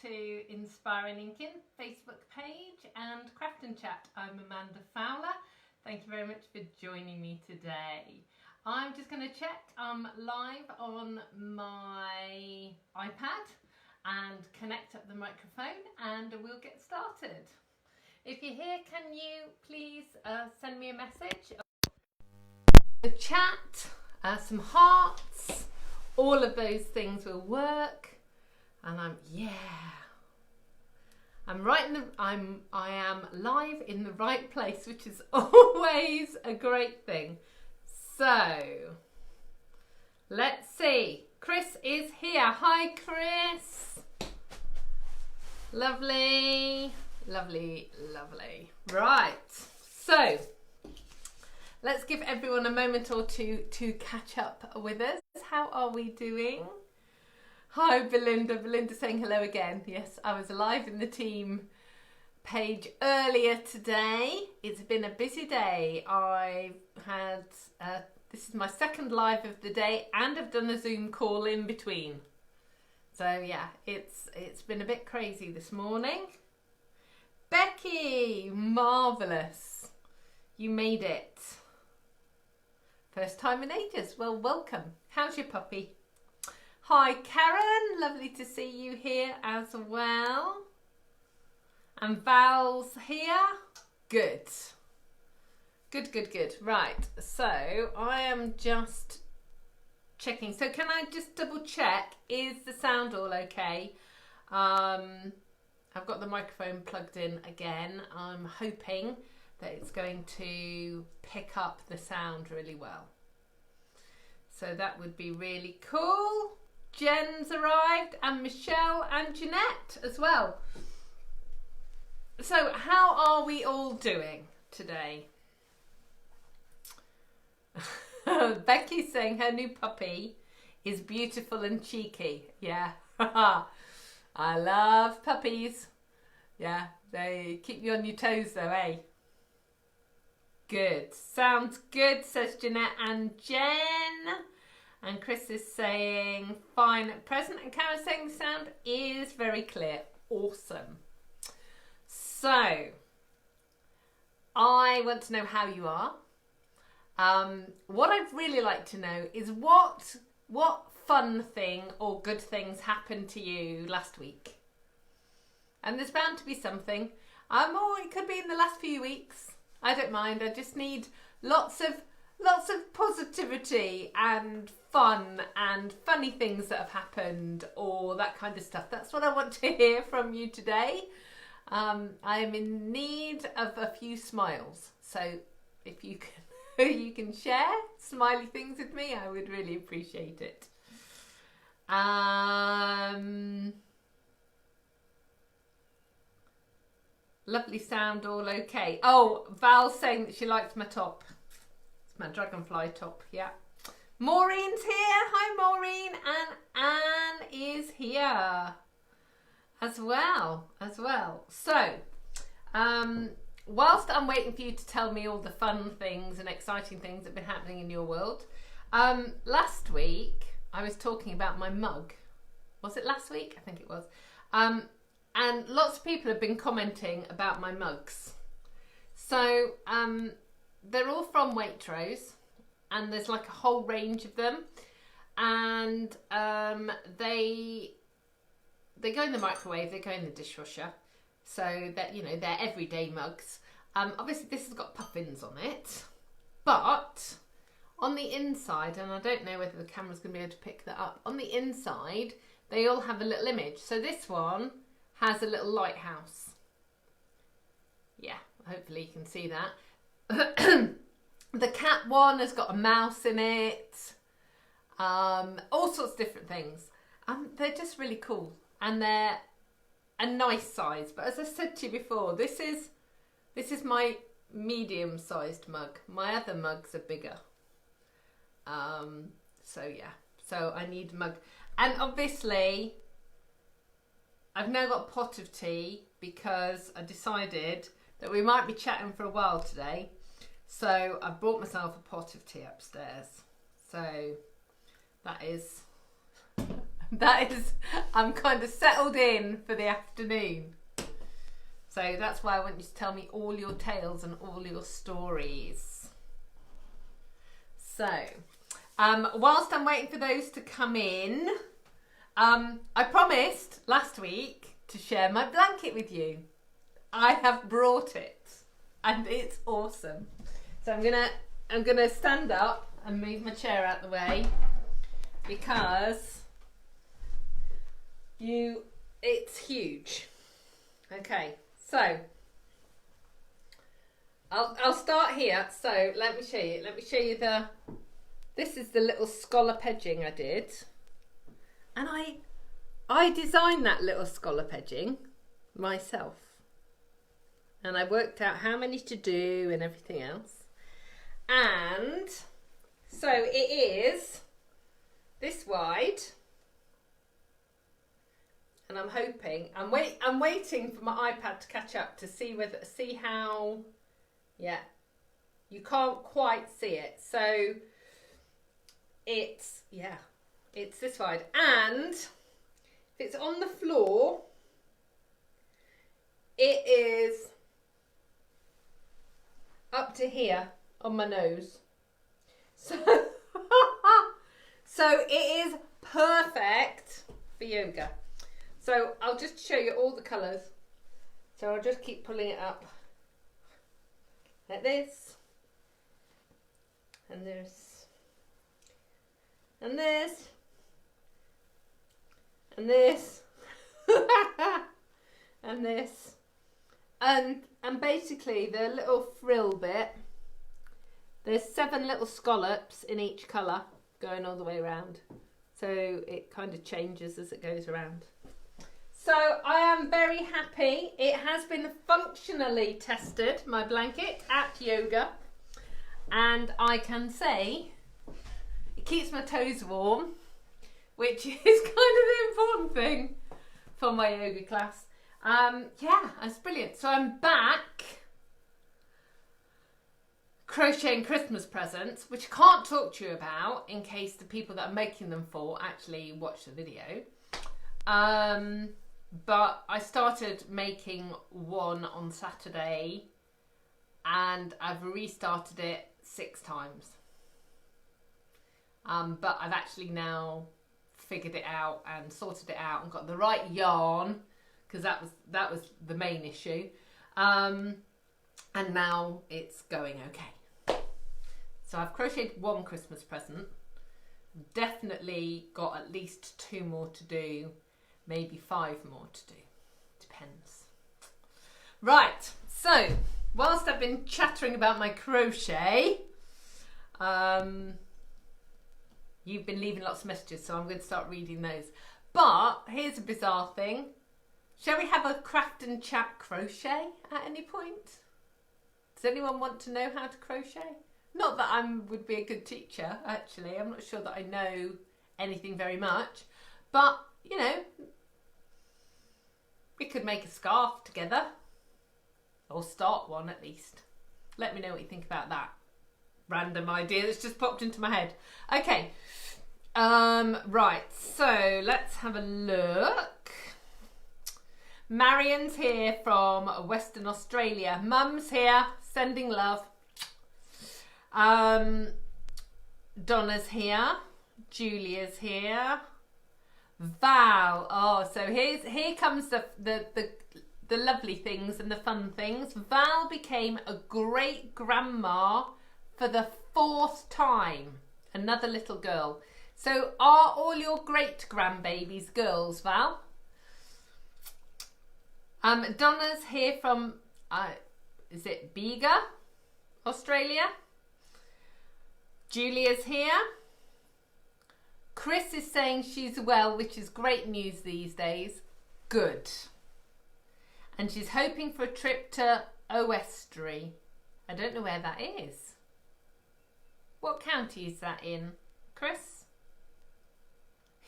to Inspiring Inkin Facebook page and Craft and Chat. I'm Amanda Fowler. Thank you very much for joining me today. I'm just going to check I'm live on my iPad and connect up the microphone and we'll get started. If you're here, can you please send me a message? The chat, some hearts, all of those things will work. And I am live in the right place, which is always a great thing. So let's see. Chris is here. Hi, Chris. Lovely, lovely, lovely. Right. So let's give everyone a moment or two to catch up with us. How are we doing? Hi, Belinda. Belinda saying hello again. Yes, I was live in the team page earlier today. It's been a busy day. I've had, this is my second live of the day and I've done a Zoom call in between. So yeah, it's been a bit crazy this morning. Becky, marvellous. You made it. First time in ages. Well, welcome. How's your puppy? Hi, Karen. Lovely to see you here as well. And Val's here. Good. Good, good, good. Right. So I am just checking. So can I just double check? Is the sound all okay? I've got the microphone plugged in again. I'm hoping that it's going to pick up the sound really well. So that would be really cool. Jen's arrived and Michelle and Jeanette as well. So how are we all doing today? Becky's saying her new puppy is beautiful and cheeky. Yeah. I love puppies. Yeah, they keep you on your toes though, eh? Good. Sounds good, says Jeanette and Jen. And Chris is saying fine at present. And Kara's saying the sound is very clear. Awesome. So, I want to know how you are. What I'd really like to know is what fun thing or good things happened to you last week? And there's bound to be something. Or it could be in the last few weeks. I don't mind. I just need lots of positivity and fun and funny things that have happened or that kind of stuff. That's what I want to hear from you today. I am in need of a few smiles. So if you can share smiley things with me, I would really appreciate it. Lovely sound, all okay. Oh, Val's saying that she likes my top. It's my dragonfly top, yeah. Maureen's here. Hi, Maureen. And Anne is here as well. So, whilst I'm waiting for you to tell me all the fun things and exciting things that have been happening in your world, last week I was talking about my mug. Was it last week? I think it was. And lots of people have been commenting about my mugs. So, they're all from Waitrose, and there's like a whole range of them, and they go in the microwave, they go in the dishwasher, so that, you know, they're everyday mugs. Obviously this has got puffins on it, but on the inside, and I don't know whether the camera's going to be able to pick that up, on the inside they all have a little image. So this one has a little lighthouse. Yeah, hopefully you can see that. The cat one has got a mouse in it, all sorts of different things. They're just really cool, and they're a nice size. But as I said to you before, this is my medium-sized mug. My other mugs are bigger. So yeah, so I need a mug, and obviously I've now got a pot of tea because I decided that we might be chatting for a while today. So I brought myself a pot of tea upstairs. So that is I'm kind of settled in for the afternoon. So that's why I want you to tell me all your tales and all your stories. So, whilst I'm waiting for those to come in, I promised last week to share my blanket with you. I have brought it and it's awesome. So I'm gonna stand up and move my chair out the way because it's huge. Okay, so I'll start here. So let me show you. This is the little scallop edging I did, and I designed that little scallop edging myself, and I worked out how many to do and everything else. And so it is this wide. And I'm hoping, I'm waiting for my iPad to catch up to see how, yeah, you can't quite see it. So it's this wide. And if it's on the floor, it is up to here on my nose. So, so it is perfect for yoga. So I'll just show you all the colours. So I'll just keep pulling it up like this, and this, and this, and this, and this, and basically the little frill bit. There's 7 little scallops in each colour going all the way around. So it kind of changes as it goes around. So I am very happy. It has been functionally tested, my blanket, at yoga. And I can say it keeps my toes warm, which is kind of the important thing for my yoga class. Yeah, that's brilliant. So I'm back crocheting Christmas presents, which I can't talk to you about in case the people that I'm making them for actually watch the video. But I started making one on Saturday and I've restarted it 6 times. But I've actually now figured it out and sorted it out and got the right yarn, because that was the main issue. And now it's going okay. So I've crocheted 1 Christmas present. Definitely got at least 2 more to do. Maybe 5 more to do. Depends. Right, so whilst I've been chattering about my crochet, you've been leaving lots of messages, so I'm going to start reading those. But here's a bizarre thing. Shall we have a craft and chat crochet at any point? Does anyone want to know how to crochet? Not that I would be a good teacher, actually. I'm not sure that I know anything very much. But, you know, we could make a scarf together. Or start one at least. Let me know what you think about that. Random idea that's just popped into my head. Okay. Right, so let's have a look. Marion's here from Western Australia. Mum's here, sending love. Donna's here. Julia's here. Val. Oh, so here comes the lovely things and the fun things. Val became a great grandma for the 4th time. Another little girl. So are all your great grandbabies girls, Val? Donna's here from is it Bega, Australia? Julia's here. Chris is saying she's well, which is great news these days. Good. And she's hoping for a trip to Oestry. I don't know where that is. What county is that in, Chris?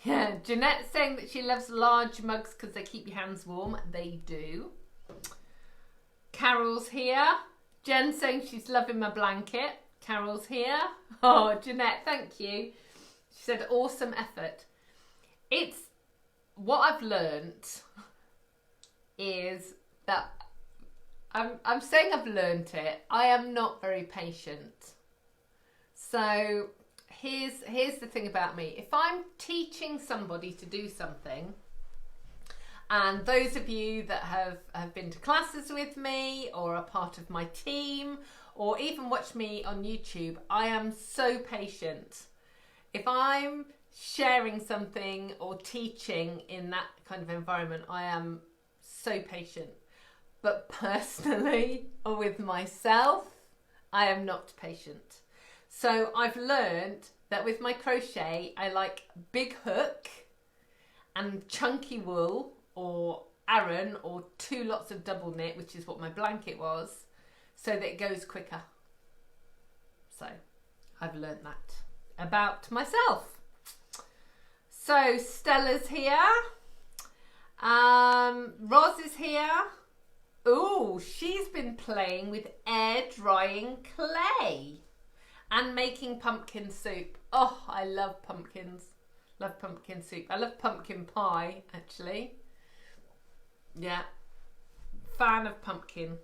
Yeah, Jeanette's saying that she loves large mugs because they keep your hands warm. They do. Carol's here. Jen's saying she's loving my blanket. Carol's here. Oh, Jeanette, thank you. She said, awesome effort. It's what I've learnt is that I'm saying I've learnt it. I am not very patient. So here's the thing about me. If I'm teaching somebody to do something, and those of you that have been to classes with me or are part of my team or even watch me on YouTube, I am so patient. If I'm sharing something or teaching in that kind of environment, I am so patient. But personally, or with myself, I am not patient. So I've learned that with my crochet, I like big hook and chunky wool or Aran or 2 lots of double knit, which is what my blanket was, so that it goes quicker. So I've learned that about myself. So Stella's here. Roz is here. Oh, she's been playing with air drying clay and making pumpkin soup. Oh, I love pumpkins. Love pumpkin soup. I love pumpkin pie, actually. Yeah. Fan of pumpkin.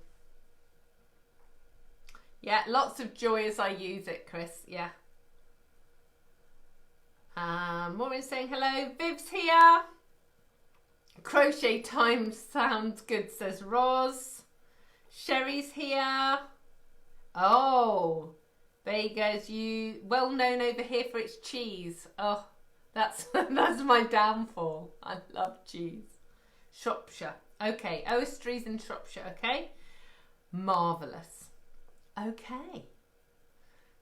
Yeah, lots of joy as I use it, Chris. Yeah. Maureen saying hello. Viv's here. Crochet time sounds good, says Roz. Sherry's here. Oh, Vega's you well known over here for its cheese. Oh, that's my downfall. I love cheese. Shropshire. Okay, Oastries in Shropshire. Okay, marvellous. Okay,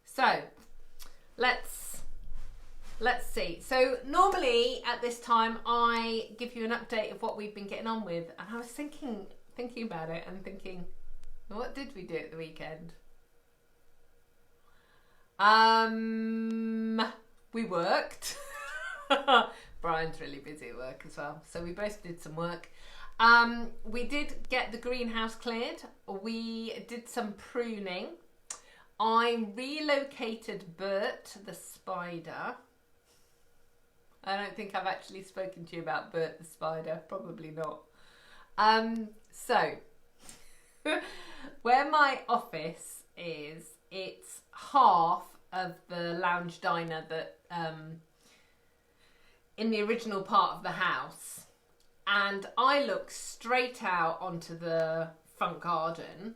so let's see. So normally at this time I give you an update of what we've been getting on with, and I was thinking about it and thinking, what did we do at the weekend? We worked. Brian's really busy at work as well, so we both did some work. We did get the greenhouse cleared. We did some pruning. I relocated Bert the spider. I don't think I've actually spoken to you about Bert the spider. Probably not. So, where my office is, it's half of the lounge diner that in the original part of the house. And I look straight out onto the front garden,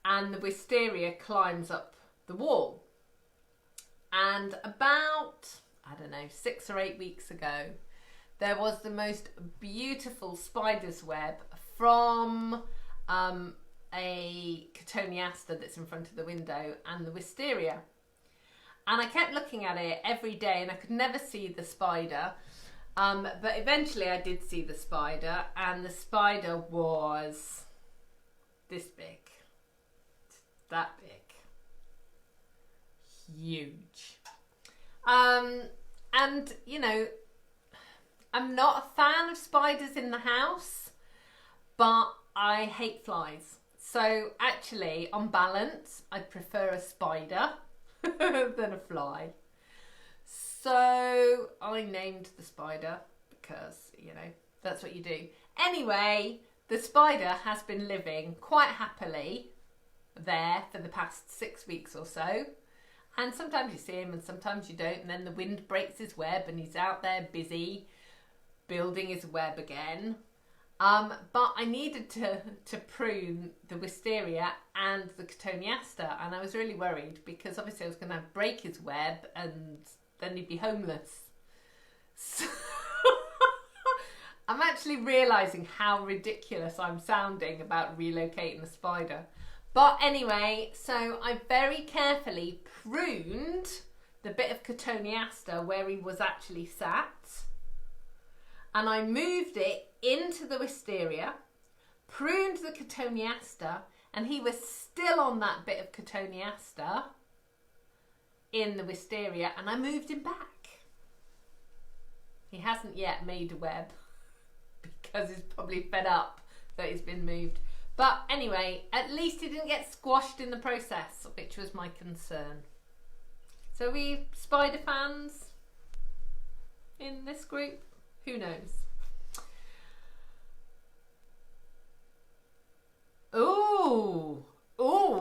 and the wisteria climbs up the wall. And about, I don't know, 6 or 8 weeks ago, there was the most beautiful spider's web from a cotoneaster that's in front of the window and the wisteria. And I kept looking at it every day and I could never see the spider. But eventually I did see the spider, and the spider was this big, that big, huge. And you know, I'm not a fan of spiders in the house, but I hate flies. So actually, on balance, I'd prefer a spider than a fly. So I named the spider because, you know, that's what you do. Anyway, the spider has been living quite happily there for the past 6 weeks or so. And sometimes you see him and sometimes you don't. And then the wind breaks his web and he's out there busy building his web again. But I needed to prune the wisteria and the cotoneaster. And I was really worried because obviously I was going to break his web and then he'd be homeless. So I'm actually realising how ridiculous I'm sounding about relocating the spider. But anyway, so I very carefully pruned the bit of cotoneaster where he was actually sat, and I moved it into the wisteria, pruned the cotoneaster, and he was still on that bit of cotoneaster in the wisteria, and I moved him back. He hasn't yet made a web because he's probably fed up that he's been moved. But anyway, at least he didn't get squashed in the process, which was my concern. So are we spider fans in this group? Who knows?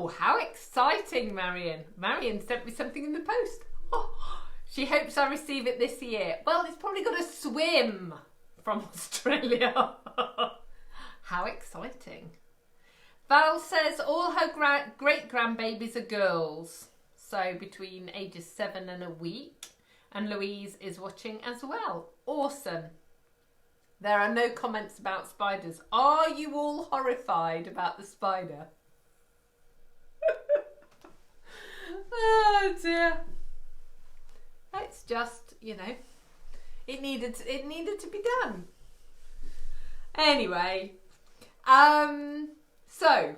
Oh, how exciting, Marion. Marion sent me something in the post. Oh, she hopes I receive it this year. Well, it's probably got to swim from Australia. How exciting. Val says all her great-grandbabies are girls. So between ages 7 and a week. And Louise is watching as well. Awesome. There are no comments about spiders. Are you all horrified about the spider? Oh dear. It's just, you know, it needed to be done. Anyway, so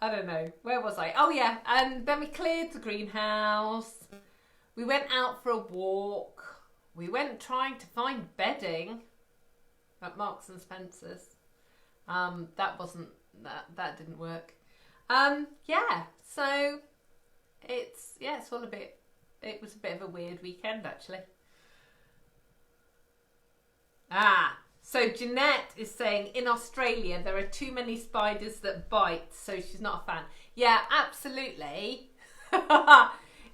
I don't know, where was I? Oh yeah, and then we cleared the greenhouse. We went out for a walk. We went trying to find bedding at Marks and Spencer's. That didn't work. Yeah, so it's all it was a bit of a weird weekend actually. So Jeanette is saying in Australia there are too many spiders that bite, so she's not a fan. Yeah, absolutely.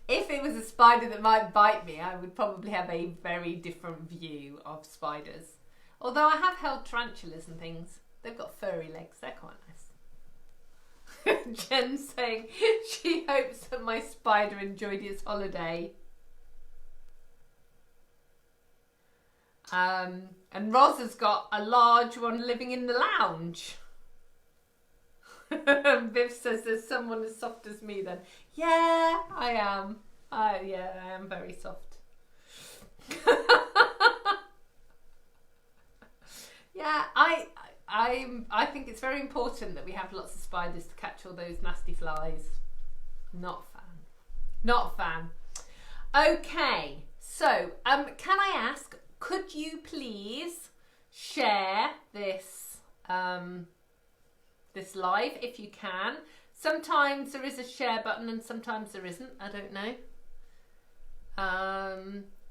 If it was a spider that might bite me, I would probably have a very different view of spiders. Although I have held tarantulas and things. They've got furry legs, they're quite nice. Jen saying she hopes that my spider enjoyed its holiday. And Roz has got a large one living in the lounge. Viv says there's someone as soft as me then. Yeah, I am. I am very soft. Yeah, I think it's very important that we have lots of spiders to catch all those nasty flies. Not a fan. Not a fan. Okay, so can I ask, could you please share this this live if you can? Sometimes there is a share button and sometimes there isn't. I don't know.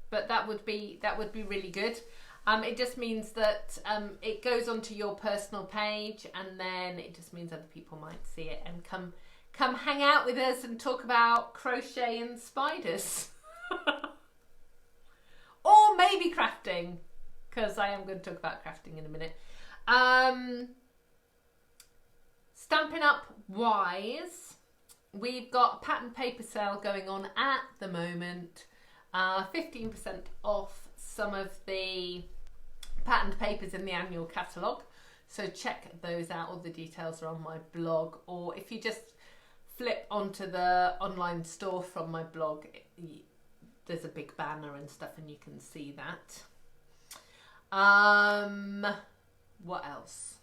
But that would be really good. It just means that it goes onto your personal page, and then it just means other people might see it and come hang out with us and talk about crochet and spiders. Or maybe crafting, because I am going to talk about crafting in a minute. Stampin' Up wise, we've got a pattern paper sale going on at the moment. 15% off some of the patterned papers in the annual catalogue. So check those out. All the details are on my blog. Or if you just flip onto the online store from my blog, there's a big banner and stuff and you can see that. What else?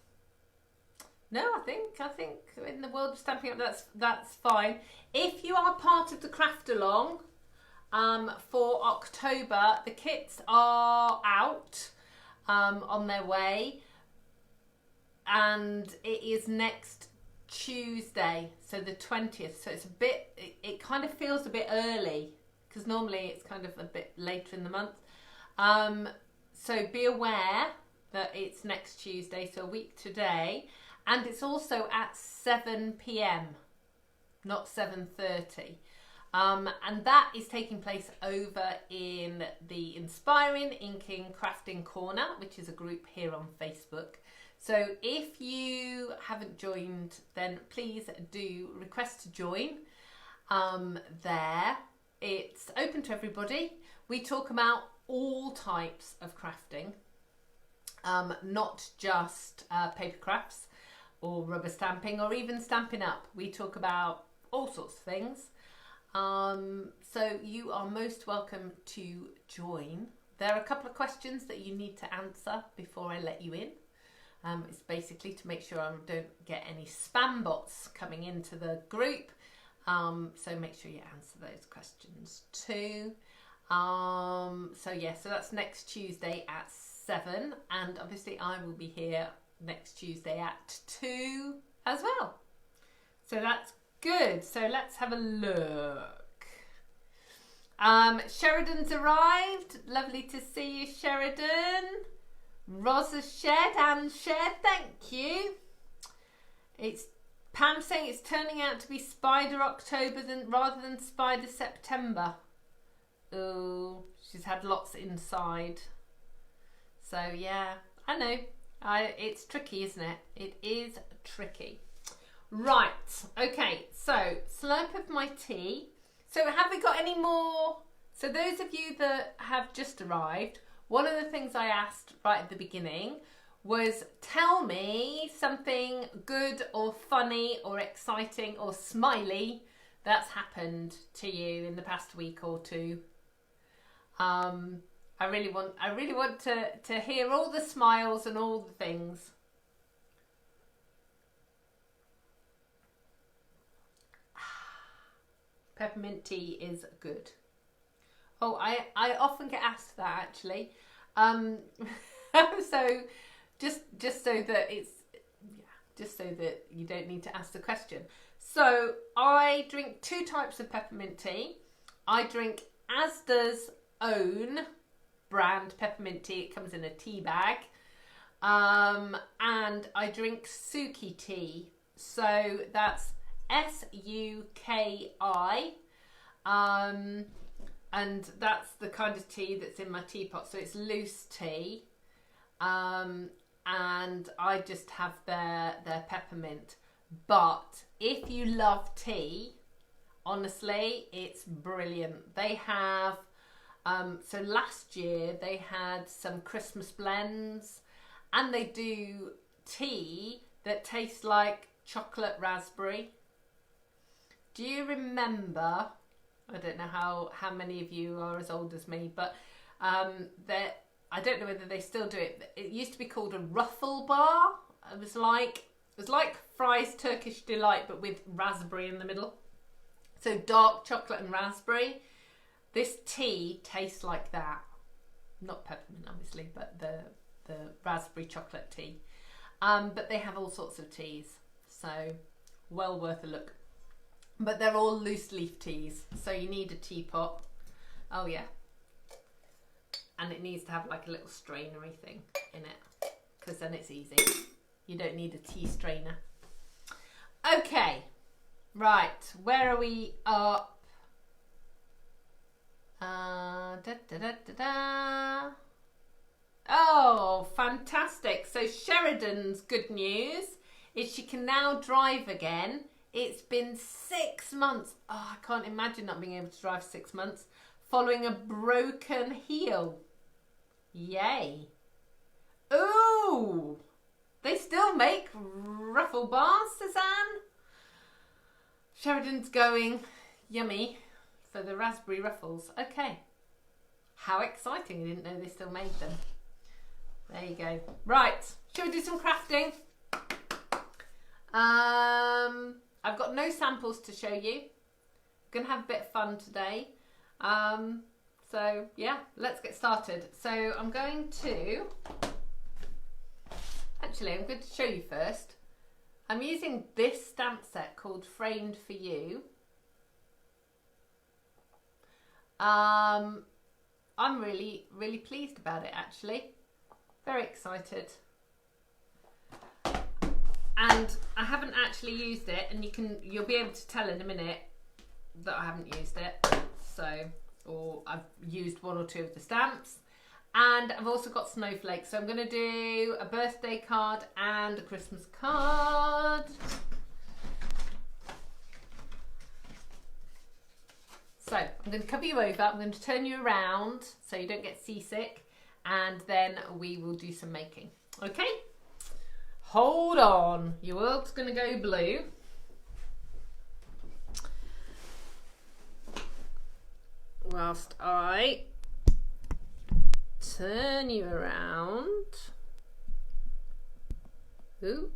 No, I think in the world of Stampin' Up that's fine. If you are part of the craft along for October, the kits are out on their way, and it is next Tuesday, so the 20th. So it's a bit, it kind of feels a bit early because normally it's kind of a bit later in the month. So be aware that it's next Tuesday, so a week today, and it's also at 7 p.m, not 7:30. And that is taking place over in the Inspiring Inkin Crafting Corner, which is a group here on Facebook. So if you haven't joined, then please do request to join there. It's open to everybody. We talk about all types of crafting, not just paper crafts or rubber stamping or even Stampin' Up. We talk about all sorts of things. So you are most welcome to join. There are a couple of questions that you need to answer before I let you in. It's basically to make sure I don't get any spam bots coming into the group. So make sure you answer those questions too. So that's next Tuesday at 7, and obviously I will be here next Tuesday at 2 as well. So that's good. So let's have a look. Sheridan's arrived. Lovely to see you, Sheridan. Roz has shared and shared. Thank you. It's Pam's saying it's turning out to be Spider October rather than Spider September. Oh, she's had lots inside. So yeah, I know. It's tricky, isn't it? It is tricky. Right, okay, so slurp of my tea. So have we got any more? So those of you that have just arrived, one of the things I asked right at the beginning was tell me something good or funny or exciting or smiley that's happened to you in the past week or two. I really want to hear all the smiles and all the things. Peppermint tea is good. Oh, I often get asked that actually. So just so that just so that you don't need to ask the question. So I drink 2 types of peppermint tea. I drink Asda's own brand peppermint tea. It comes in a tea bag. And I drink Suki tea. So that's SUKI. And that's the kind of tea that's in my teapot. So it's loose tea. And I just have their peppermint. But if you love tea, honestly, it's brilliant. They have, so last year they had some Christmas blends, and they do tea that tastes like chocolate raspberry. Do you remember, I don't know how many of you are as old as me, but I don't know whether they still do it. It used to be called a ruffle bar. It was like Fry's Turkish Delight, but with raspberry in the middle. So dark chocolate and raspberry. This tea tastes like that. Not peppermint, obviously, but the raspberry chocolate tea. But they have all sorts of teas, so well worth a look. But they're all loose leaf teas, so you need a teapot. Oh yeah. And it needs to have like a little strainery thing in it, because then it's easy. You don't need a tea strainer. Okay, right, where are we up? Oh, fantastic. So Sheridan's good news is she can now drive again. It's been 6 months. Oh, I can't imagine not being able to drive 6 months following a broken heel. Yay. Ooh, they still make ruffle bars, Suzanne. Sheridan's going, yummy, for the raspberry ruffles. Okay. How exciting. I didn't know they still made them. There you go. Right, shall we do some crafting? I've got no samples to show you. Gonna have a bit of fun today. So yeah, let's get started. So I'm going to show you first. I'm using this stamp set called Framed for You. I'm really pleased about it actually. Very excited. And I haven't actually used it, and you'll be able to tell in a minute that I haven't used it. Or I've used 1 or 2 of the stamps. And I've also got snowflakes. So I'm going to do a birthday card and a Christmas card. So I'm going to cover you over. I'm going to turn you around so you don't get seasick. And then we will do some making. Okay? Hold on. Your world's going to go blue. Whilst I turn you around. Ooh.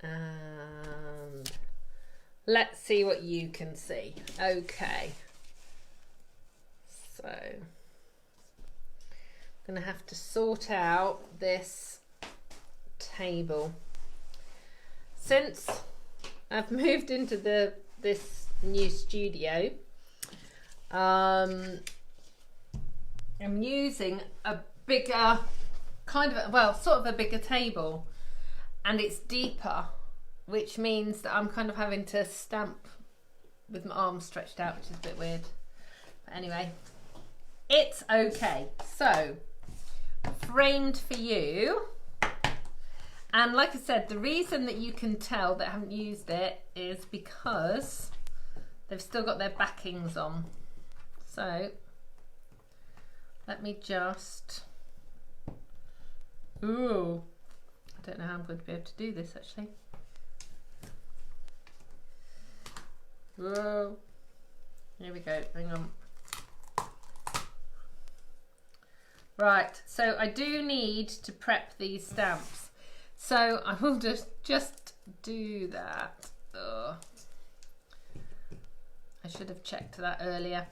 And let's see what you can see. Okay. So I'm going to have to sort out this table. Since I've moved into this new studio, I'm using a bigger, kind of, well, sort of a bigger table, and it's deeper, which means that I'm kind of having to stamp with my arms stretched out, which is a bit weird. But anyway, it's okay. So, framed for you. And like I said, the reason that you can tell that I haven't used it is because they've still got their backings on. So, let me just... Ooh, I don't know how I'm going to be able to do this actually. Whoa. Here we go, hang on. Right, so I do need to prep these stamps. So I will just do that. Ugh. I should have checked that earlier.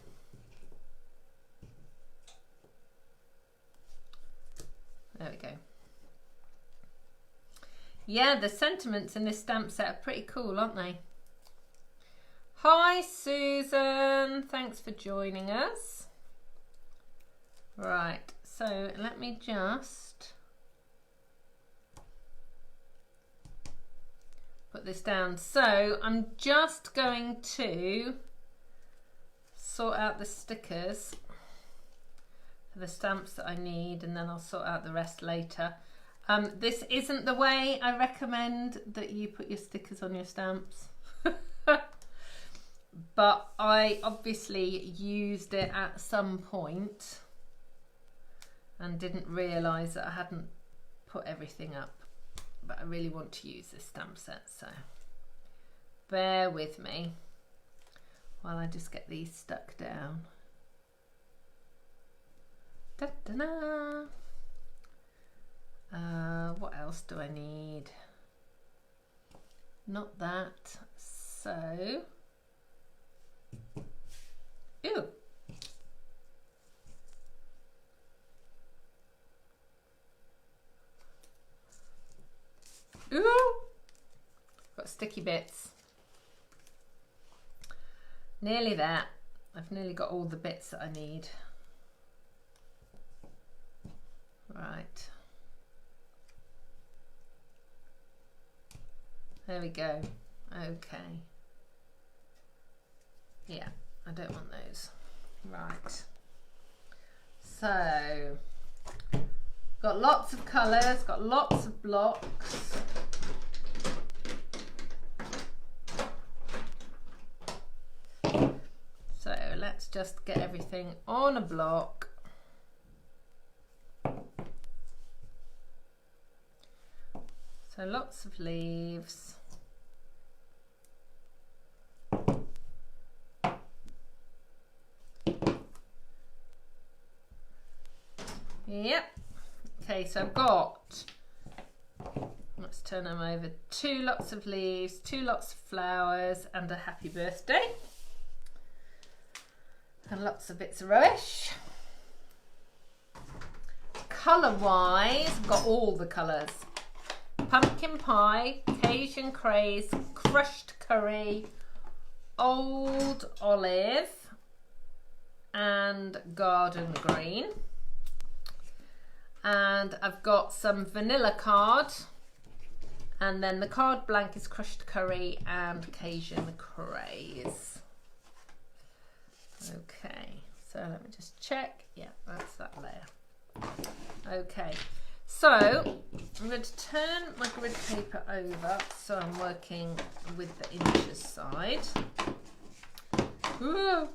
There we go. Yeah, the sentiments in this stamp set are pretty cool, aren't they? Hi Susan, thanks for joining us. Right, so let me just put this down. So I'm just going to sort out the stickers for the stamps that I need, and then I'll sort out the rest later. This isn't the way I recommend that you put your stickers on your stamps. But I obviously used it at some point and didn't realise that I hadn't put everything up. But I really want to use this stamp set, so bear with me while I just get these stuck down. Da-da-da. What else do I need? Not that. So, ew. Ooh, got sticky bits. Nearly there. I've nearly got all the bits that I need. Right. There we go. Okay. Yeah, I don't want those. Right. So, got lots of colours, got lots of blocks. So let's just get everything on a block. So lots of leaves. Yep. Okay, so I've got, let's turn them over, 2 lots of leaves, 2 lots of flowers, and a happy birthday. And lots of bits of rubbish. Colour-wise, I've got all the colours. Pumpkin pie, Cajun craze, crushed curry, old olive, and garden green. And I've got some vanilla card, and then the card blank is crushed curry and Cajun craze. Okay, so let me just check. Yeah, that's that layer. Okay, so I'm going to turn my grid paper over so I'm working with the inches side. Ooh.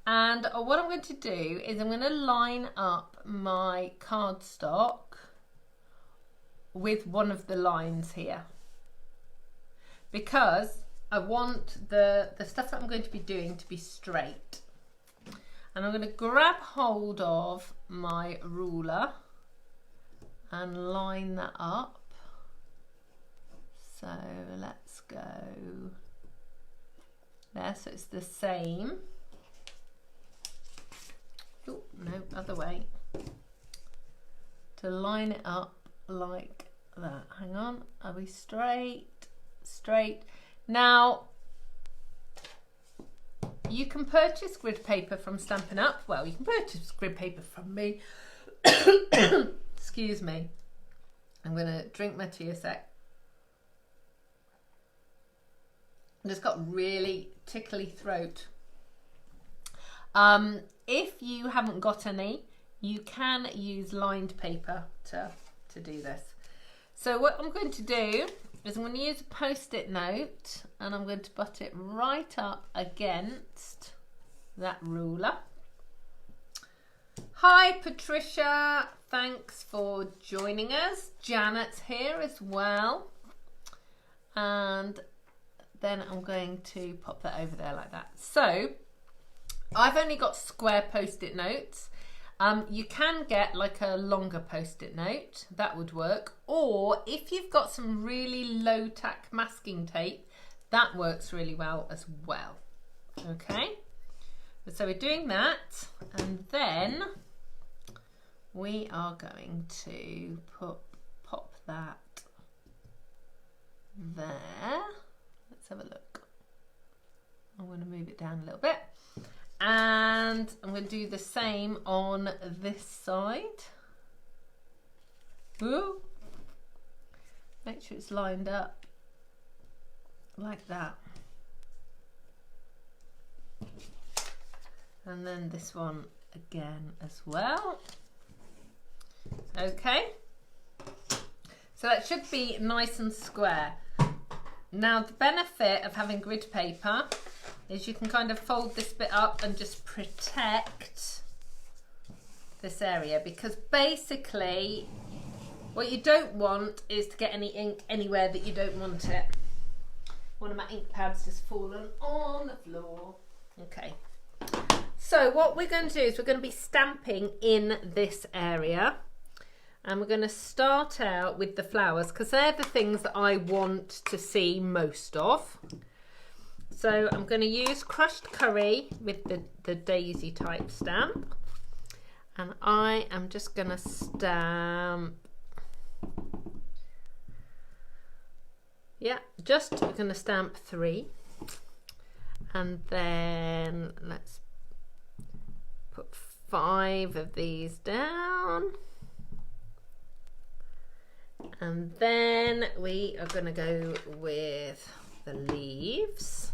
And what I'm going to do is I'm going to line up my cardstock with one of the lines here, because I want the stuff that I'm going to be doing to be straight. And I'm going to grab hold of my ruler and line that up. So let's go there, so it's the same. Oh, no, other way. To line it up like that. Hang on, are we straight? Straight. Now, You can purchase grid paper from Stampin' Up. Well, you can purchase grid paper from me. Excuse me. I'm going to drink my tea a sec. I just got really tickly throat. If you haven't got any, you can use lined paper to do this. So what I'm going to do is I'm going to use a post-it note and I'm going to butt it right up against that ruler. Hi Patricia, thanks for joining us. Janet's here as well. And then I'm going to pop that over there like that. So I've only got square post-it notes. You can get like a longer post-it note, that would work. Or if you've got some really low tack masking tape, that works really well as well. Okay, so we're doing that, and then we are going to pop that there. Let's have a look. I'm going to move it down a little bit. And I'm going to do the same on this side. Ooh. Make sure it's lined up like that. And then this one again as well. Okay. So that should be nice and square. Now the benefit of having grid paper is you can kind of fold this bit up and just protect this area, because basically what you don't want is to get any ink anywhere that you don't want it. One of my ink pads just fallen on the floor. Okay, so what we're going to do is we're going to be stamping in this area, and we're going to start out with the flowers because they're the things that I want to see most of. So I'm going to use crushed curry with the daisy type stamp, and I am just going to stamp, yeah, just we're going to stamp 3, and then let's put 5 of these down, and then we are going to go with the leaves.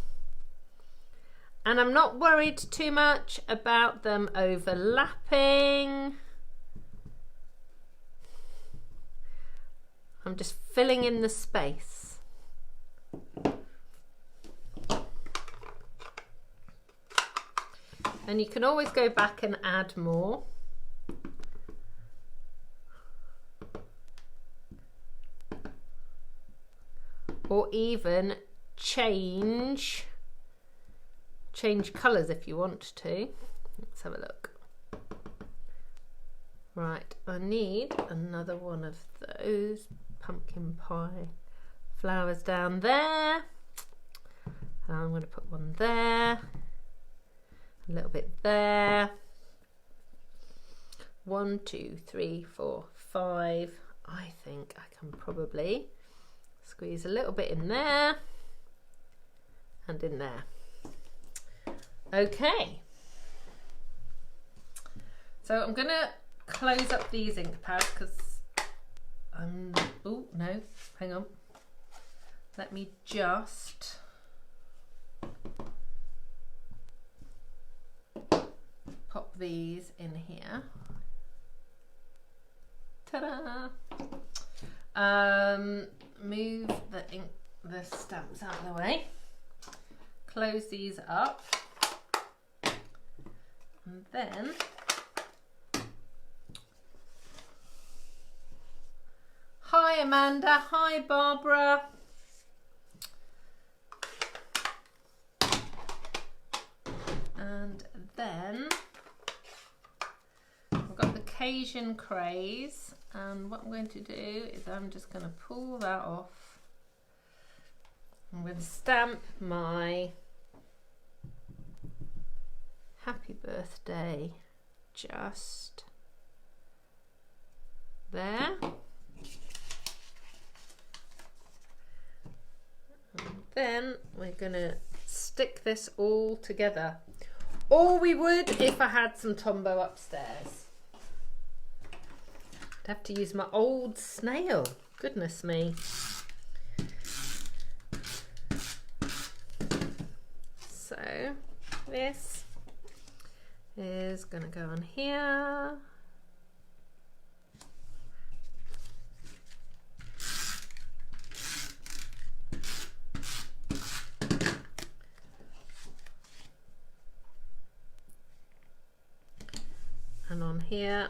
And I'm not worried too much about them overlapping. I'm just filling in the space. And you can always go back and add more. Or even change colours if you want to. Let's have a look. Right, I need another one of those pumpkin pie flowers down there. I'm going to put one there, a little bit there. 1, 2, 3, 4, 5. I think I can probably squeeze a little bit in there and in there. Okay, so I'm going to close up these ink pads because oh no, hang on, let me just pop these in here. Ta-da! Move the stamps out of the way, close these up. And then hi Amanda, hi Barbara. And then I've got the Cajun craze, and what I'm going to do is I'm just going to pull that off. I'm going to stamp my happy birthday just there. And then we're going to stick this all together. Or we would if I had some Tombow upstairs. I'd have to use my old snail. Goodness me. So this is going to go on here. And on here,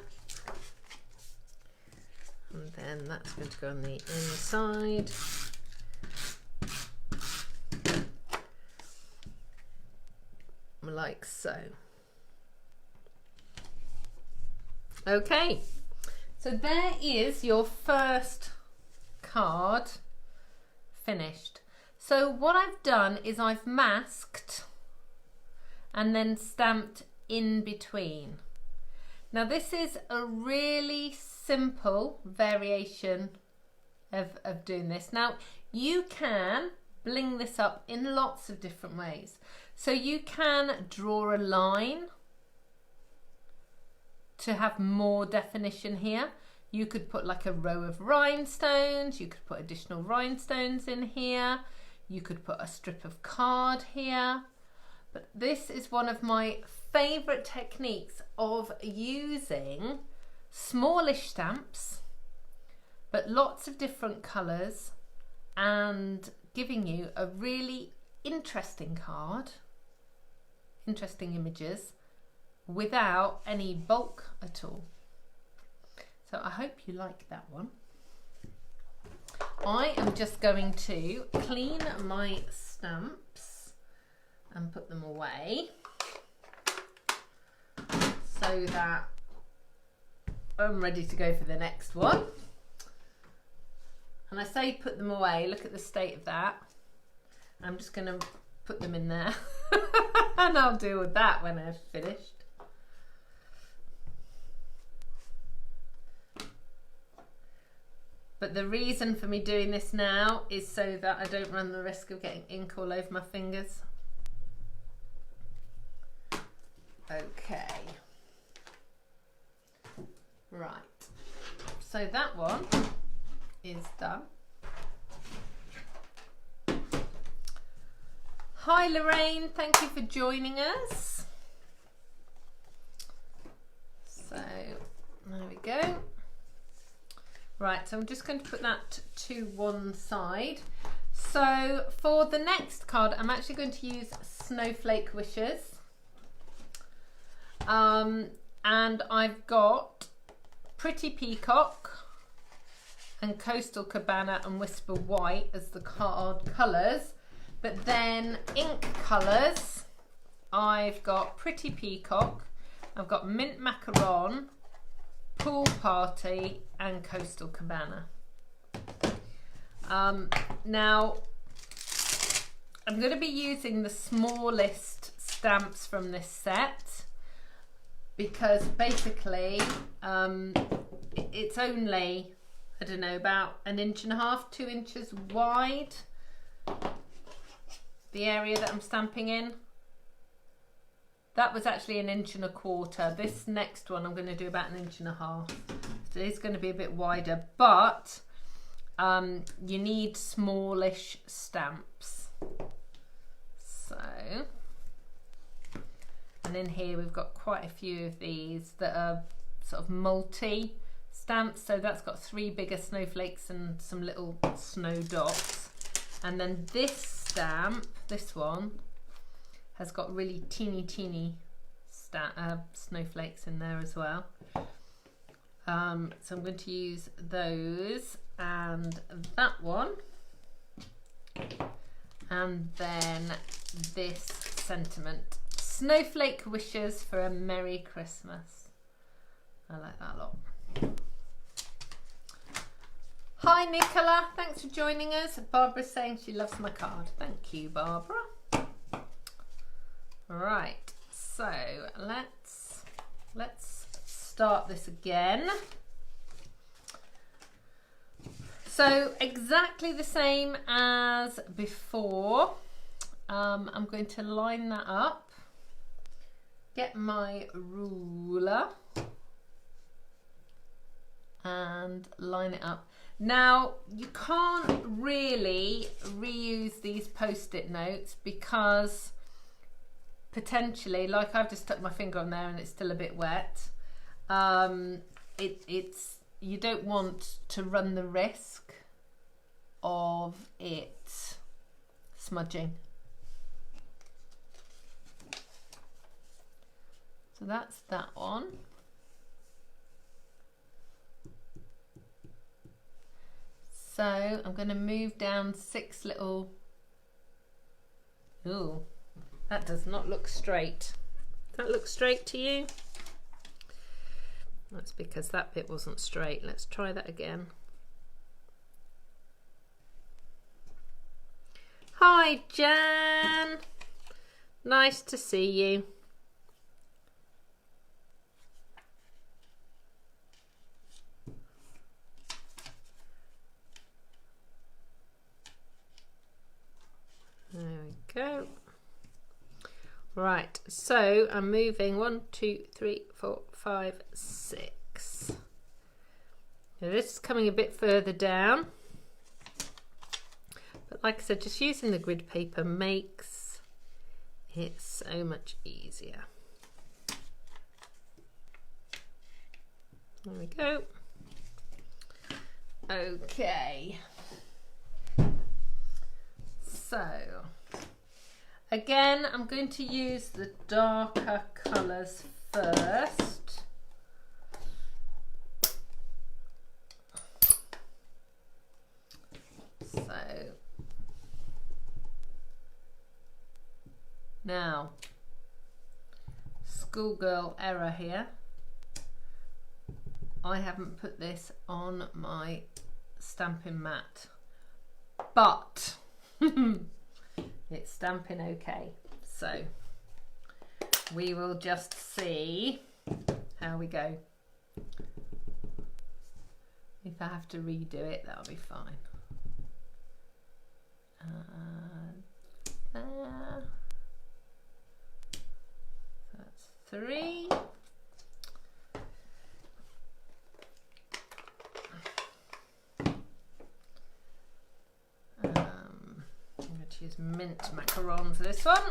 and then that's going to go on the inside. Like so. Okay, so there is your first card finished. So what I've done is I've masked and then stamped in between. Now this is a really simple variation of doing this. Now you can bling this up in lots of different ways. So you can draw a line to have more definition here. You could put like a row of rhinestones, you could put additional rhinestones in here, you could put a strip of card here. But this is one of my favourite techniques of using smallish stamps, but lots of different colours, and giving you a really interesting card, interesting images, without any bulk at all. So I hope you like that one. I am just going to clean my stamps and put them away so that I'm ready to go for the next one. And I say put them away, look at the state of that. I'm just going to put them in there and I'll deal with that when I've finished. But the reason for me doing this now is so that I don't run the risk of getting ink all over my fingers. Okay. Right. So that one is done. Hi Lorraine, thank you for joining us. So there we go. Right, so I'm just going to put that to one side. So for the next card, I'm actually going to use Snowflake Wishes. And I've got Pretty Peacock and Coastal Cabana and Whisper White as the card colours. But then ink colours, I've got Pretty Peacock, I've got Mint Macaron, Pool Party and Coastal Cabana. Now I'm going to be using the smallest stamps from this set because basically it's only, I don't know, about 1.5 inches, 2 inches wide, the area that I'm stamping in. That was actually 1.25 inches. This next one I'm going to do about 1.5 inches. So it's going to be a bit wider, but you need smallish stamps. So, and in here we've got quite a few of these that are sort of multi stamps. So that's got 3 bigger snowflakes and some little snow dots. And then this stamp, this one, has got really teeny snowflakes in there as well. So I'm going to use those and that one, and then this sentiment, Snowflake Wishes for a Merry Christmas. I like that a lot. Hi Nicola, thanks for joining us. Barbara's saying she loves my card. Thank you, Barbara. Right, so let's start this again. So exactly the same as before. I'm going to line that up get my ruler and line it up. Now, you can't really reuse these post-it notes because potentially, like I've just stuck my finger on there and it's still a bit wet, you don't want to run the risk of it smudging. So that's that one. So I'm going to move down 6 little... Ooh, that does not look straight. Does that look straight to you? That's because that bit wasn't straight. Let's try that again. Hi, Jan. Nice to see you. There we go. Right, so I'm moving 1, 2, 3, 4, 5, 6. Now this is coming a bit further down. But like I said, just using the grid paper makes it so much easier. There we go. Okay. So, again, I'm going to use the darker colours first. So, now, schoolgirl error here. I haven't put this on my stamping mat, but it's stamping okay. So we will just see how we go. If I have to redo it, that'll be fine. There. That's 3. I'm going to use mint macaron for this one.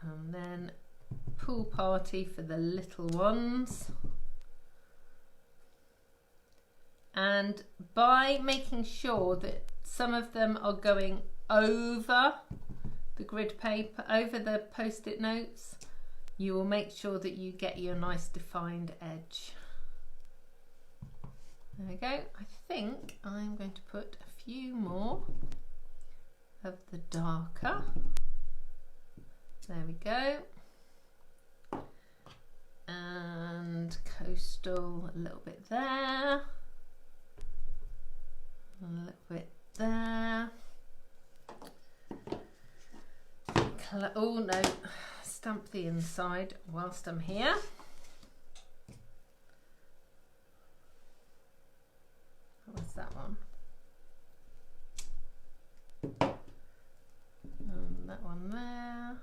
And then pool party for the little ones. And by making sure that some of them are going over the grid paper, over the post-it notes, you will make sure that you get your nice defined edge. There we go. I think I'm going to put a few more of the darker. There we go. And coastal a little bit there. A little bit there. Oh no, stamp the inside whilst I'm here. What was that one? And that one there.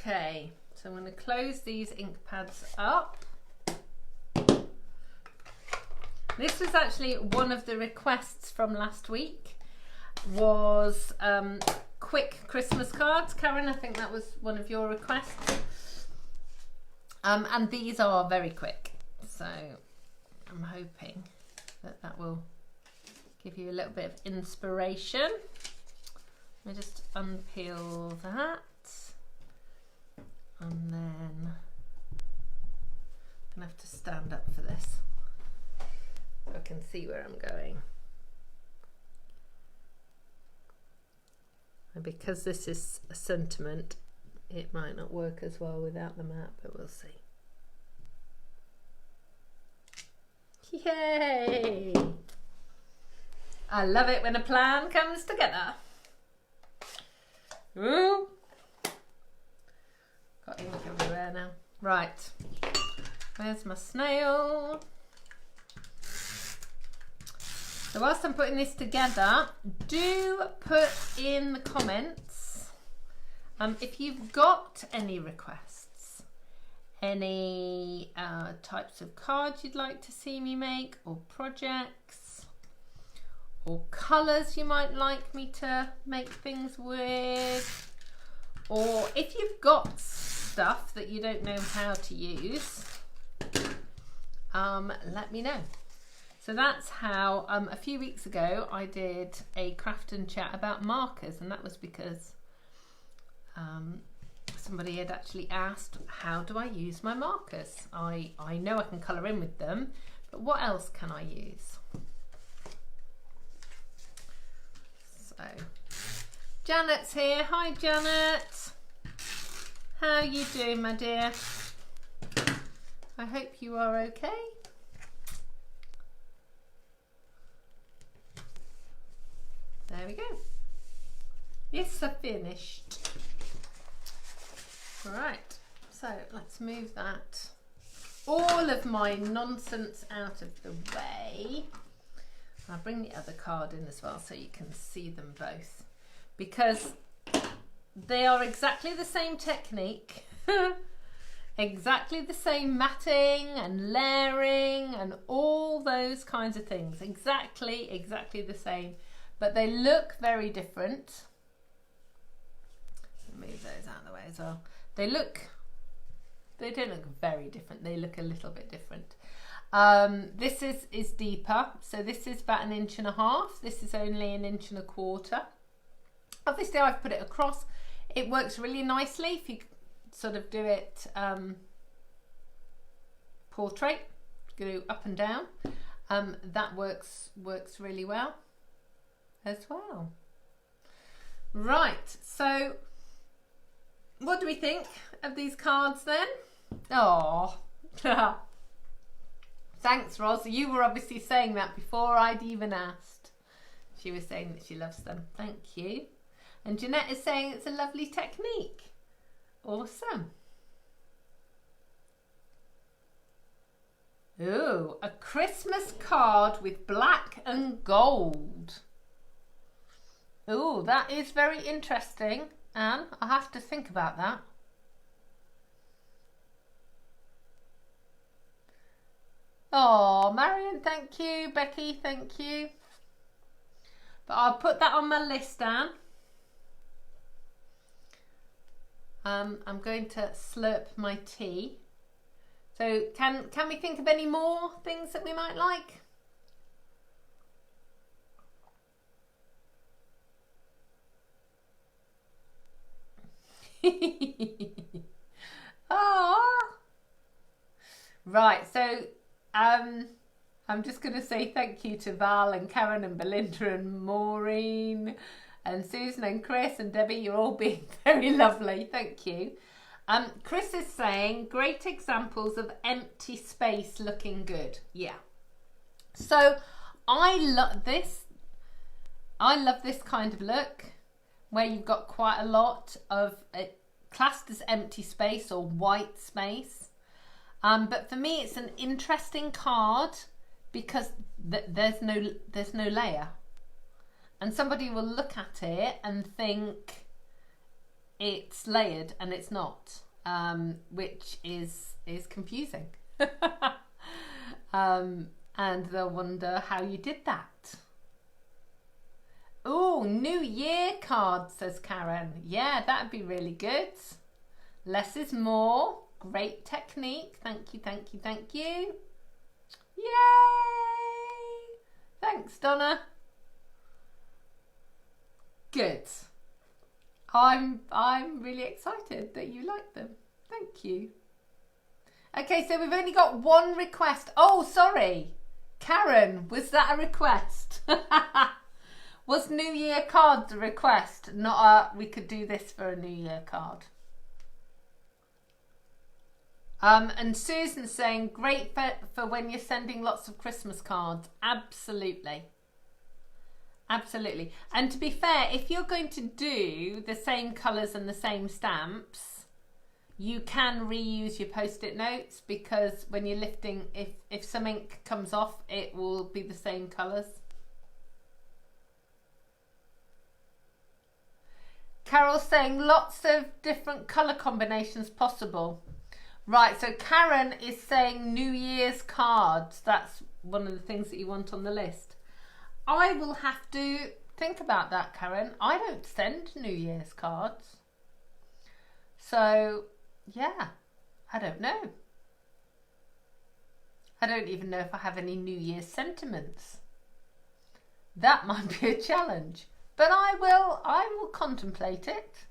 Okay, so I'm going to close these ink pads up. This was actually one of the requests from last week, was quick Christmas cards. Karen, I think that was one of your requests. And these are very quick, so I'm hoping that that will give you a little bit of inspiration. Let me just unpeel that, and then I'm going to have to stand up for this so I can see where I'm going. And because this is a sentiment, it might not work as well without the map, but we'll see. Yay! I love it when a plan comes together. Ooh! Got ink everywhere now. Right. Where's my snail? So whilst I'm putting this together, do put in the comments if you've got any requests, any types of cards you'd like to see me make, or projects, or colours you might like me to make things with, or if you've got stuff that you don't know how to use, let me know. So that's how a few weeks ago I did a craft and chat about markers, and that was because somebody had actually asked, how do I use my markers? I know I can colour in with them, but what else can I use? So Janet's here. Hi Janet. How you doing, my dear? I hope you are okay. There we go. Yes, I've finished. Right, so let's move that, all of my nonsense out of the way. I'll bring the other card in as well so you can see them both, because they are exactly the same technique, exactly the same matting and layering and all those kinds of things. Exactly the same. But they look very different. Move those out of the way as well. They don't look very different. They look a little bit different. This is deeper. So this is about 1.5 inches. This is only 1.25 inches. Obviously I've put it across. It works really nicely if you sort of do it portrait, go up and down. That works really well as well. Right, so what do we think of these cards then? Oh, thanks Ros, you were obviously saying that before I'd even asked. She was saying that she loves them. Thank you. And Jeanette is saying it's a lovely technique. Awesome. Ooh, a Christmas card with black and gold. Ooh, that is very interesting, Anne. I'll have to think about that. Oh, Marion, thank you. Becky, thank you. But I'll put that on my list, Anne. I'm going to slurp my tea. So can we think of any more things that we might like? Oh, right. So I'm just going to say thank you to Val and Karen and Belinda and Maureen and Susan and Chris and Debbie. You're all being very lovely. Thank you. Chris is saying great examples of empty space looking good. Yeah. So I love this. I love this kind of look, where you've got quite a lot of classed as empty space or white space. But for me, it's an interesting card because there's no layer, and somebody will look at it and think it's layered and it's not, which is confusing. And they'll wonder how you did that. Oh, New Year card, says Karen. Yeah, that'd be really good. Less is more. Great technique. Thank you, thank you, thank you. Yay! Thanks, Donna. Good. I'm really excited that you like them. Thank you. Okay, so we've only got one request. Oh, sorry. Karen, was that a request? Was New Year cards a request? Not we could do this for a New Year card. And Susan's saying, great for when you're sending lots of Christmas cards. Absolutely. Absolutely. And to be fair, if you're going to do the same colours and the same stamps, you can reuse your post-it notes, because when you're lifting, if some ink comes off, it will be the same colours. Carol's saying lots of different colour combinations possible. Right, so Karen is saying New Year's cards. That's one of the things that you want on the list. I will have to think about that, Karen. I don't send New Year's cards. So, yeah, I don't know. I don't even know if I have any New Year's sentiments. That might be a challenge. But I will contemplate it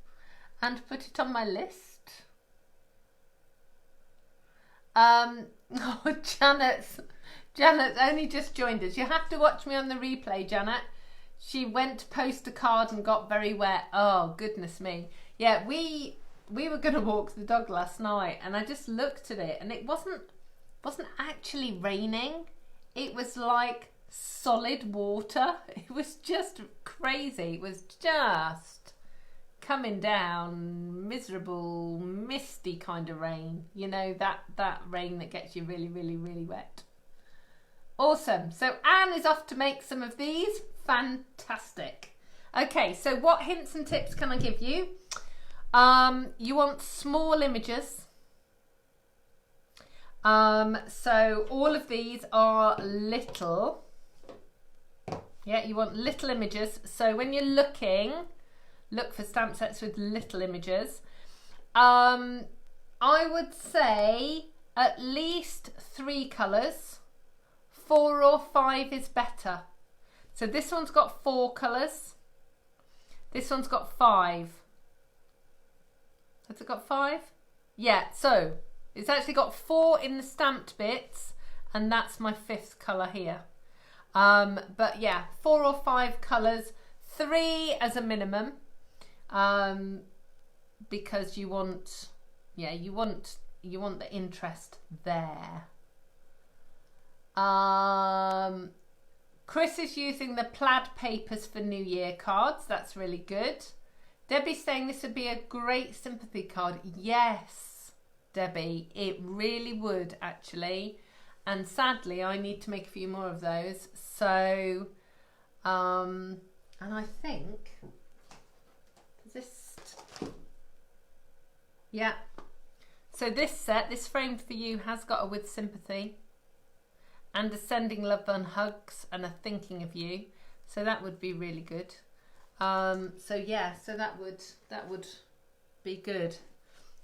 and put it on my list. Oh, Janet's only just joined us. You have to watch me on the replay, Janet. She went to post a card and got very wet. Oh, goodness me. Yeah, we were going to walk the dog last night, and I just looked at it, and it wasn't actually raining. It was like solid water. It was just crazy. It was just coming down, miserable, misty kind of rain. You know, that rain that gets you really, really, really wet. Awesome. So Anne is off to make some of these. Fantastic. Okay, so what hints and tips can I give you? You want small images. So all of these are little. Yeah, you want little images. So when you're looking, look for stamp sets with little images. I would say at least 3 colours. 4 or 5 is better. So this one's got 4 colours. This one's got 5. Has it got 5? Yeah, so it's actually got 4 in the stamped bits, and that's my 5th colour here. But yeah, 4 or 5 colours, 3 as a minimum, because you want the interest there. Chris is using the plaid papers for New Year cards. That's really good. Debbie's saying this would be a great sympathy card. Yes, Debbie, it really would actually. And sadly, I need to make a few more of those. So, and I think this, yeah. So this set, this framed for you, has got a with sympathy, and a sending love and hugs, and a thinking of you. So that would be really good. So yeah, so that would be good.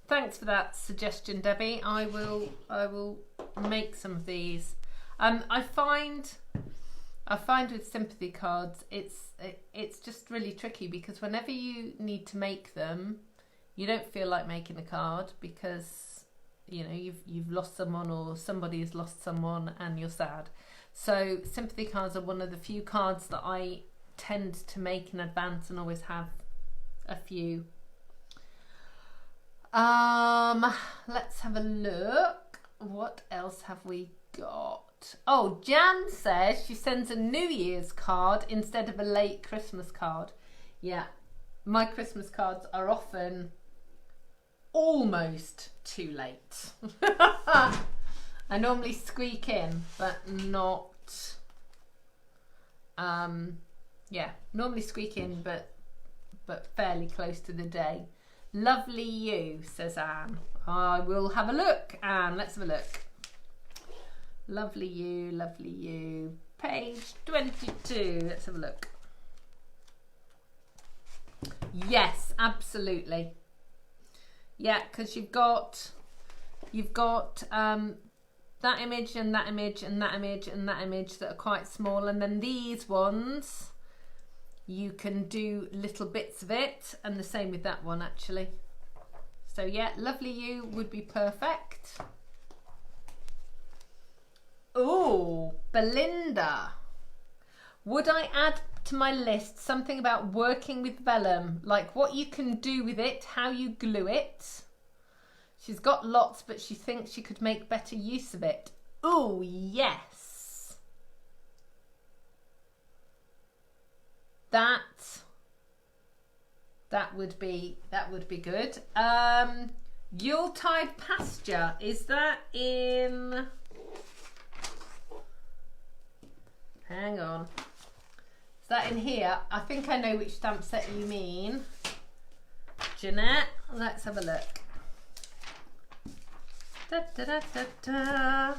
Thanks for that suggestion, Debbie. I will make some of these. I find with sympathy cards, it's just really tricky, because whenever you need to make them, you don't feel like making a card, because you know you've lost someone, or somebody has lost someone, and you're sad. So sympathy cards are one of the few cards that I tend to make in advance, and always have a few. Let's have a look. What else have we got? Oh, Jan says she sends a New Year's card instead of a late Christmas card. Yeah, my Christmas cards are often almost too late. I normally squeak in, but not. Yeah, normally squeak in, but fairly close to the day. Lovely you, says Anne. I will have a look, Anne. Let's have a look. Lovely you, lovely you. Page 22. Let's have a look. Yes, absolutely. Yeah, because you've got that image and that image and that image and that image that are quite small, and then these ones you can do little bits of it, and the same with that one actually. So yeah, lovely you would be perfect. Oh, Belinda, would I add to my list something about working with vellum, like what you can do with it, how you glue it? She's got lots, but she thinks she could make better use of it. Oh yes, that would be good. Yuletide pasture, is that in... Hang on. Is that in here? I think I know which stamp set you mean. Jeanette, let's have a look. Da, da, da, da, da. I'm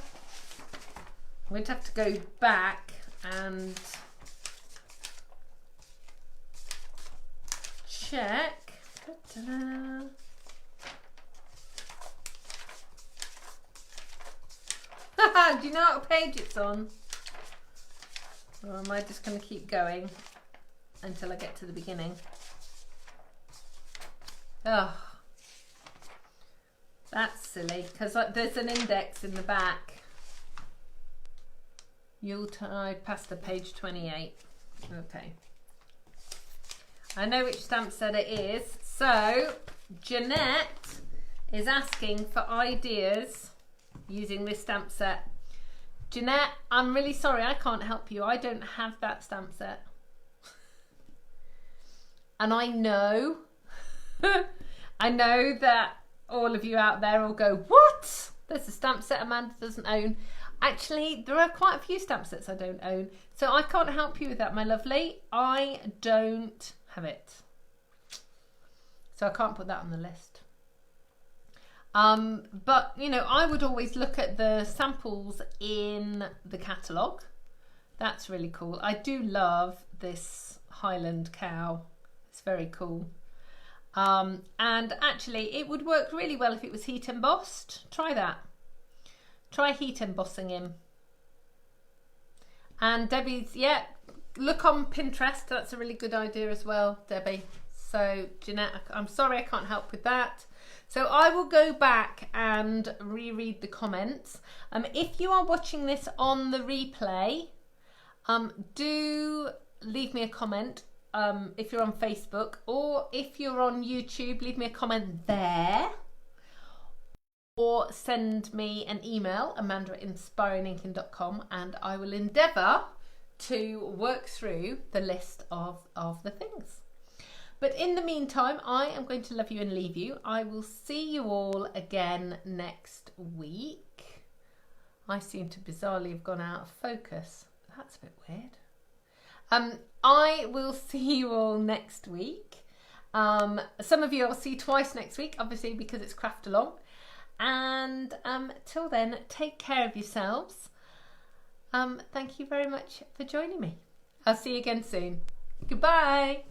going to have to go back and check. Da, da, da. Do you know what page it's on? Or am I just going to keep going until I get to the beginning? Oh, that's silly, because there's an index in the back. Yuletide pasta, page 28. Okay. I know which stamp set it is. So, Jeanette is asking for ideas using this stamp set. Jeanette, I'm really sorry, I can't help you. I don't have that stamp set. And I know, I know that all of you out there will go, what? There's a stamp set Amanda doesn't own. Actually, there are quite a few stamp sets I don't own. So I can't help you with that, my lovely. I don't have it. So I can't put that on the list. But, you know, I would always look at the samples in the catalogue. That's really cool. I do love this Highland cow. It's very cool. And actually, it would work really well if it was heat embossed. Try that. Try heat embossing him. And Debbie's, yeah, look on Pinterest. That's a really good idea as well, Debbie. So, Jeanette, I'm sorry I can't help with that. So I will go back and reread the comments. If you are watching this on the replay, do leave me a comment if you're on Facebook, or if you're on YouTube, leave me a comment there, or send me an email, amanda@inspiringinkin.com, and I will endeavour to work through the list of the things. But in the meantime, I am going to love you and leave you. I will see you all again next week. I seem to bizarrely have gone out of focus. That's a bit weird. I will see you all next week. Some of you I'll see twice next week, obviously because it's craft along. And till then, take care of yourselves. Thank you very much for joining me. I'll see you again soon. Goodbye.